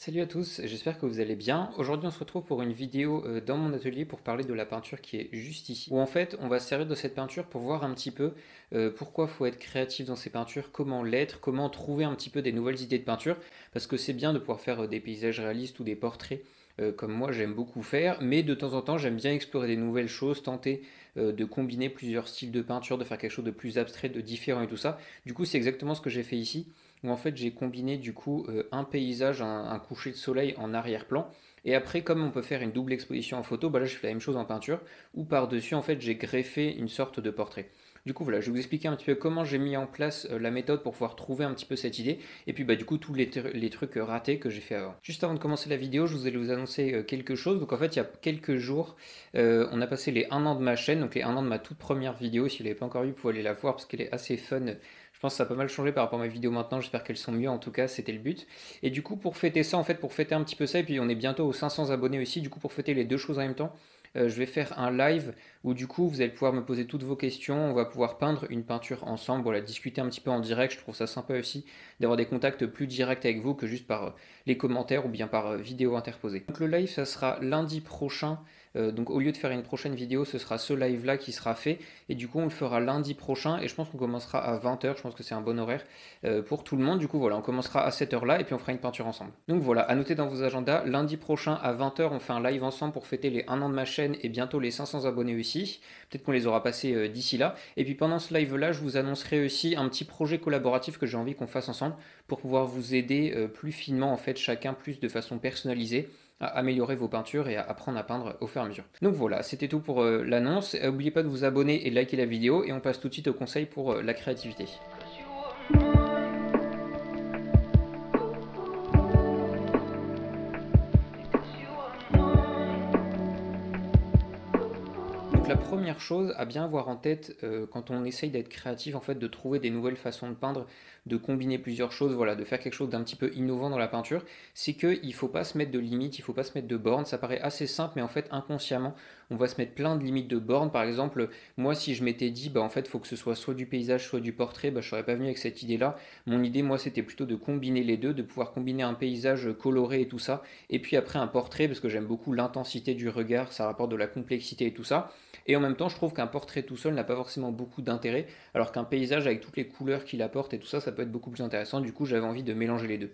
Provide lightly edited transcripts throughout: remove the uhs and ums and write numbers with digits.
Salut à tous, j'espère que vous allez bien. Aujourd'hui on se retrouve pour une vidéo dans mon atelier pour parler de la peinture qui est juste ici. Où en fait on va se servir de cette peinture pour voir un petit peu pourquoi il faut être créatif dans ces peintures, comment l'être, comment trouver un petit peu des nouvelles idées de peinture. Parce que c'est bien de pouvoir faire des paysages réalistes ou des portraits comme moi j'aime beaucoup faire. Mais de temps en temps j'aime bien explorer des nouvelles choses, tenter de combiner plusieurs styles de peinture, de faire quelque chose de plus abstrait, de différent et tout ça. Du coup c'est exactement ce que j'ai fait ici où en fait j'ai combiné du coup un paysage, un coucher de soleil en arrière-plan. Et après, comme on peut faire une double exposition en photo, bah là je fais la même chose en peinture, où par-dessus en fait j'ai greffé une sorte de portrait. Du coup voilà, je vais vous expliquer un petit peu comment j'ai mis en place la méthode pour pouvoir trouver un petit peu cette idée, et puis bah du coup tous les trucs ratés que j'ai fait avant. Juste avant de commencer la vidéo, je vous allais vous annoncer quelque chose. Donc en fait il y a quelques jours, on a passé les 1 an de ma chaîne, donc les 1 an de ma toute première vidéo. Si vous ne l'avez pas encore vue, vous pouvez aller la voir parce qu'elle est assez fun. Je pense que ça a pas mal changé par rapport à mes vidéos maintenant, j'espère qu'elles sont mieux, en tout cas c'était le but. Et du coup pour fêter ça, en fait pour fêter un petit peu ça, et puis on est bientôt aux 500 abonnés aussi, du coup pour fêter les deux choses en même temps, je vais faire un live où du coup vous allez pouvoir me poser toutes vos questions, on va pouvoir peindre une peinture ensemble, voilà, discuter un petit peu en direct, je trouve ça sympa aussi d'avoir des contacts plus directs avec vous que juste par les commentaires ou bien par vidéo interposée. Donc le live ça sera lundi prochain, donc au lieu de faire une prochaine vidéo, ce sera ce live là qui sera fait, et du coup on le fera lundi prochain, et je pense qu'on commencera à 20h, je pense que c'est un bon horaire pour tout le monde. Du coup voilà, on commencera à cette heure là et puis on fera une peinture ensemble. Donc voilà, à noter dans vos agendas, lundi prochain à 20h on fait un live ensemble pour fêter les 1 an de ma chaîne et bientôt les 500 abonnés aussi. Peut-être qu'on les aura passés d'ici là. Et puis pendant ce live là, je vous annoncerai aussi un petit projet collaboratif que j'ai envie qu'on fasse ensemble pour pouvoir vous aider plus finement, en fait, chacun plus de façon personnalisée à améliorer vos peintures et à apprendre à peindre au fur et à mesure. Donc voilà, c'était tout pour l'annonce. N'oubliez pas de vous abonner et de liker la vidéo, et on passe tout de suite au conseil pour la créativité. Donc la première chose à bien avoir en tête quand on essaye d'être créatif, en fait, de trouver des nouvelles façons de peindre, de combiner plusieurs choses, voilà, de faire quelque chose d'un petit peu innovant dans la peinture, c'est qu'il ne faut pas se mettre de limites, il ne faut pas se mettre de bornes. Ça paraît assez simple, mais en fait inconsciemment, on va se mettre plein de limites de bornes. Par exemple, moi si je m'étais dit, bah en fait, il faut que ce soit soit du paysage, soit du portrait, bah je serais pas venu avec cette idée-là. Mon idée, moi, c'était plutôt de combiner les deux, de pouvoir combiner un paysage coloré et tout ça, et puis après un portrait, parce que j'aime beaucoup l'intensité du regard, ça rapporte de la complexité et tout ça. Et en même temps, je trouve qu'un portrait tout seul n'a pas forcément beaucoup d'intérêt, alors qu'un paysage avec toutes les couleurs qu'il apporte et tout ça, ça peut être beaucoup plus intéressant. Du coup, j'avais envie de mélanger les deux.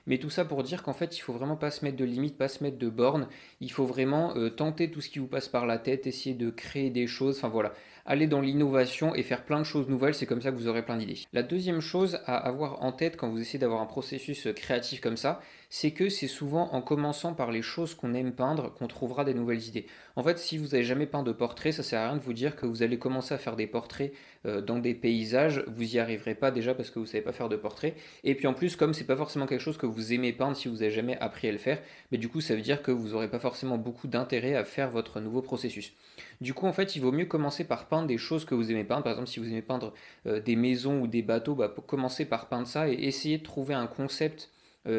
Mais tout ça pour dire qu'en fait, il faut vraiment pas se mettre de limites, pas se mettre de bornes. Il faut vraiment tenter tout ce qui vous passe par la tête, essayer de créer des choses. Enfin voilà, aller dans l'innovation et faire plein de choses nouvelles. C'est comme ça que vous aurez plein d'idées. La deuxième chose à avoir en tête quand vous essayez d'avoir un processus créatif comme ça, c'est que c'est souvent en commençant par les choses qu'on aime peindre qu'on trouvera des nouvelles idées. En fait, si vous n'avez jamais peint de portrait, ça sert à rien de vous dire que vous allez commencer à faire des portraits dans des paysages. Vous n'y arriverez pas déjà parce que vous ne savez pas faire de portrait. Et puis en plus, comme c'est pas forcément quelque chose que vous aimez peindre si vous n'avez jamais appris à le faire, mais du coup ça veut dire que vous n'aurez pas forcément beaucoup d'intérêt à faire votre nouveau processus. Du coup en fait il vaut mieux commencer par peindre des choses que vous aimez peindre. Par exemple si vous aimez peindre des maisons ou des bateaux, bah, commencez par peindre ça et essayez de trouver un concept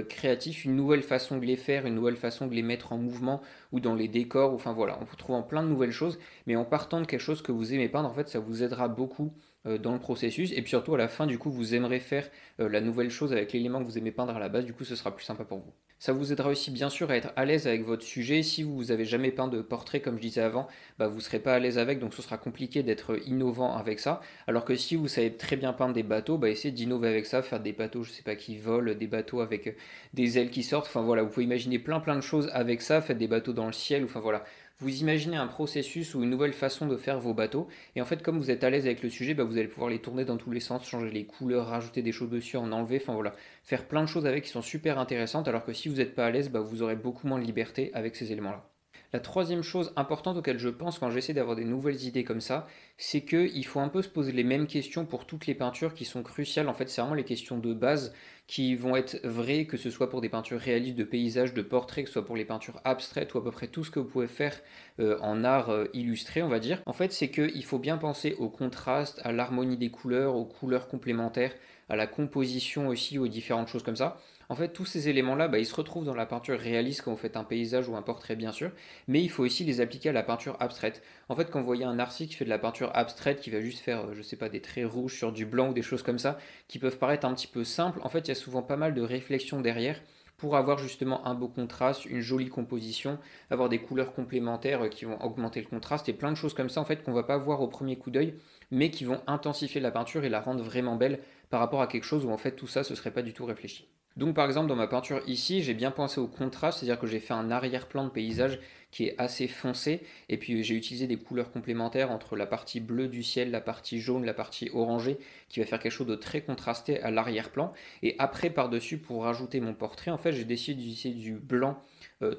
créatif, une nouvelle façon de les faire, une nouvelle façon de les mettre en mouvement ou dans les décors, enfin voilà, en vous trouvant plein de nouvelles choses, mais en partant de quelque chose que vous aimez peindre, en fait ça vous aidera beaucoup dans le processus, et puis surtout à la fin du coup vous aimerez faire la nouvelle chose avec l'élément que vous aimez peindre à la base, du coup ce sera plus sympa pour vous. Ça vous aidera aussi bien sûr à être à l'aise avec votre sujet. Si vous avez jamais peint de portrait comme je disais avant, bah vous serez pas à l'aise avec, donc ce sera compliqué d'être innovant avec ça. Alors que si vous savez très bien peindre des bateaux, bah essayez d'innover avec ça, faire des bateaux, je sais pas, qui volent, des bateaux avec des ailes qui sortent, enfin voilà, vous pouvez imaginer plein de choses avec ça, faites des bateaux dans le ciel, enfin voilà. Vous imaginez un processus ou une nouvelle façon de faire vos bateaux, et en fait comme vous êtes à l'aise avec le sujet, bah, vous allez pouvoir les tourner dans tous les sens, changer les couleurs, rajouter des choses dessus, en enlever, enfin voilà, faire plein de choses avec qui sont super intéressantes, alors que si vous n'êtes pas à l'aise, bah, vous aurez beaucoup moins de liberté avec ces éléments-là. La troisième chose importante auquel je pense quand j'essaie d'avoir des nouvelles idées comme ça, c'est qu'il faut un peu se poser les mêmes questions pour toutes les peintures qui sont cruciales. En fait, c'est vraiment les questions de base qui vont être vraies, que ce soit pour des peintures réalistes, de paysages, de portraits, que ce soit pour les peintures abstraites ou à peu près tout ce que vous pouvez faire en art illustré, on va dire. En fait, c'est qu'il faut bien penser au contraste, à l'harmonie des couleurs, aux couleurs complémentaires, à la composition aussi, aux différentes choses comme ça. En fait, tous ces éléments-là, bah, ils se retrouvent dans la peinture réaliste quand vous faites un paysage ou un portrait, bien sûr, mais il faut aussi les appliquer à la peinture abstraite. En fait, quand vous voyez un artiste qui fait de la peinture abstraite, qui va juste faire, je sais pas, des traits rouges sur du blanc ou des choses comme ça, qui peuvent paraître un petit peu simples, en fait, il y a souvent pas mal de réflexions derrière pour avoir justement un beau contraste, une jolie composition, avoir des couleurs complémentaires qui vont augmenter le contraste et plein de choses comme ça en fait qu'on va pas voir au premier coup d'œil, mais qui vont intensifier la peinture et la rendre vraiment belle par rapport à quelque chose où en fait tout ça ce serait pas du tout réfléchi. Donc par exemple dans ma peinture ici, j'ai bien pensé au contraste, c'est-à-dire que j'ai fait un arrière-plan de paysage qui est assez foncé, et puis j'ai utilisé des couleurs complémentaires entre la partie bleue du ciel, la partie jaune, la partie orangée, qui va faire quelque chose de très contrasté à l'arrière-plan. Et après par-dessus, pour rajouter mon portrait, en fait j'ai décidé d'utiliser du blanc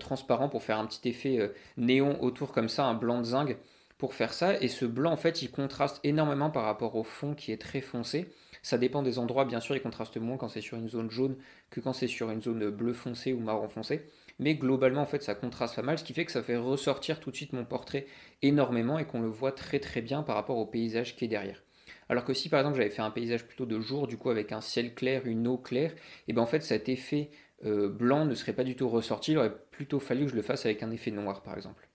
transparent pour faire un petit effet néon autour comme ça, un blanc de zinc pour faire ça. Et ce blanc en fait il contraste énormément par rapport au fond qui est très foncé. Ça dépend des endroits, bien sûr, il contraste moins quand c'est sur une zone jaune que quand c'est sur une zone bleu foncé ou marron foncé. Mais globalement, en fait, ça contraste pas mal, ce qui fait que ça fait ressortir tout de suite mon portrait énormément et qu'on le voit très très bien par rapport au paysage qui est derrière. Alors que si par exemple j'avais fait un paysage plutôt de jour, du coup avec un ciel clair, une eau claire, et bien en fait cet effet blanc ne serait pas du tout ressorti, il aurait plutôt fallu que je le fasse avec un effet noir par exemple.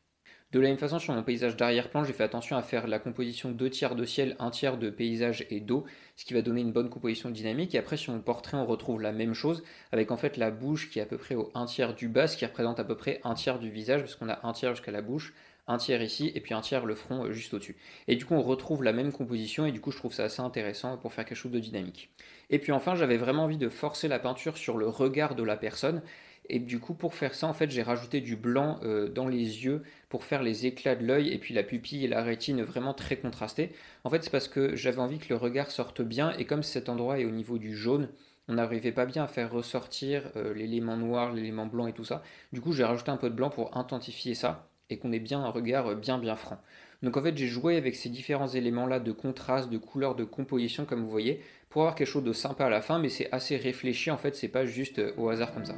De la même façon, sur mon paysage d'arrière-plan, j'ai fait attention à faire la composition 2 tiers de ciel, un tiers de paysage et d'eau, ce qui va donner une bonne composition dynamique. Et après, sur mon portrait, on retrouve la même chose, avec en fait la bouche qui est à peu près au un tiers du bas, ce qui représente à peu près un tiers du visage, parce qu'on a un tiers jusqu'à la bouche, un tiers ici, et puis un tiers le front juste au-dessus. Et du coup, on retrouve la même composition, et du coup, je trouve ça assez intéressant pour faire quelque chose de dynamique. Et puis enfin, j'avais vraiment envie de forcer la peinture sur le regard de la personne. Et du coup, pour faire ça, en fait, j'ai rajouté du blanc dans les yeux pour faire les éclats de l'œil et puis la pupille et la rétine vraiment très contrastées. En fait, c'est parce que j'avais envie que le regard sorte bien et comme cet endroit est au niveau du jaune, on n'arrivait pas bien à faire ressortir l'élément noir, l'élément blanc et tout ça. Du coup, j'ai rajouté un peu de blanc pour intensifier ça et qu'on ait bien un regard bien franc. Donc en fait, j'ai joué avec ces différents éléments-là de contraste, de couleur, de composition, comme vous voyez, pour avoir quelque chose de sympa à la fin, mais c'est assez réfléchi en fait, c'est pas juste au hasard comme ça.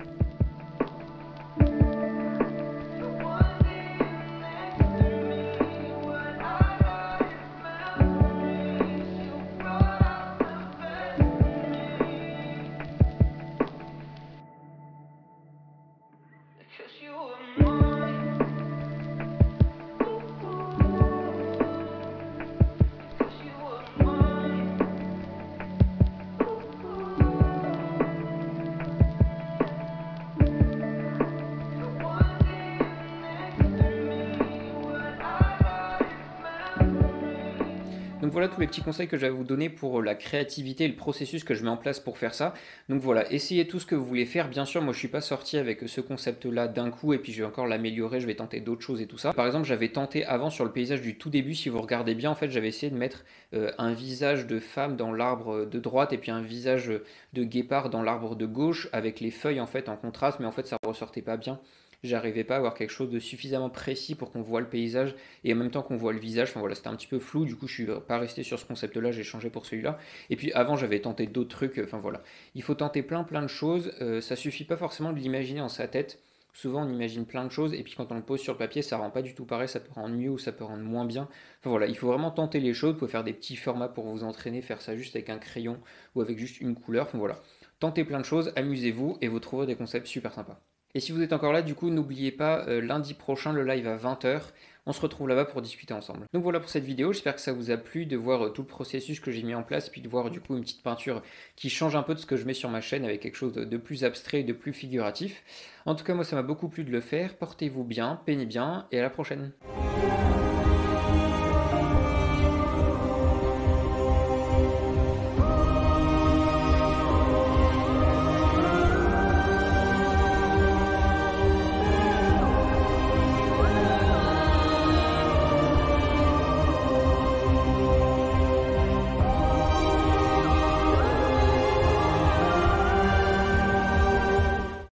Donc voilà tous les petits conseils que j'avais à vous donner pour la créativité et le processus que je mets en place pour faire ça. Donc voilà, essayez tout ce que vous voulez faire. Bien sûr, moi je suis pas sorti avec ce concept-là d'un coup et puis je vais encore l'améliorer, je vais tenter d'autres choses et tout ça. Par exemple, j'avais tenté avant sur le paysage du tout début, si vous regardez bien, en fait j'avais essayé de mettre un visage de femme dans l'arbre de droite et puis un visage de guépard dans l'arbre de gauche avec les feuilles en fait en contraste, mais en fait ça ressortait pas bien. J'arrivais pas à avoir quelque chose de suffisamment précis pour qu'on voit le paysage et en même temps qu'on voit le visage. Enfin voilà, c'était un petit peu flou. Du coup, je suis pas resté sur ce concept-là. J'ai changé pour celui-là. Et puis avant, j'avais tenté d'autres trucs. Enfin voilà, il faut tenter plein de choses. Ça suffit pas forcément de l'imaginer en sa tête. Souvent, on imagine plein de choses et puis quand on le pose sur le papier, ça rend pas du tout pareil. Ça peut rendre mieux ou ça peut rendre moins bien. Enfin voilà, il faut vraiment tenter les choses. Vous pouvez faire des petits formats pour vous entraîner, faire ça juste avec un crayon ou avec juste une couleur. Enfin voilà, tentez plein de choses, amusez-vous et vous trouverez des concepts super sympas. Et si vous êtes encore là, du coup, n'oubliez pas, lundi prochain, le live à 20h. On se retrouve là-bas pour discuter ensemble. Donc voilà pour cette vidéo, j'espère que ça vous a plu de voir tout le processus que j'ai mis en place, puis de voir du coup une petite peinture qui change un peu de ce que je mets sur ma chaîne avec quelque chose de plus abstrait et de plus figuratif. En tout cas, moi ça m'a beaucoup plu de le faire. Portez-vous bien, peignez bien, et à la prochaine.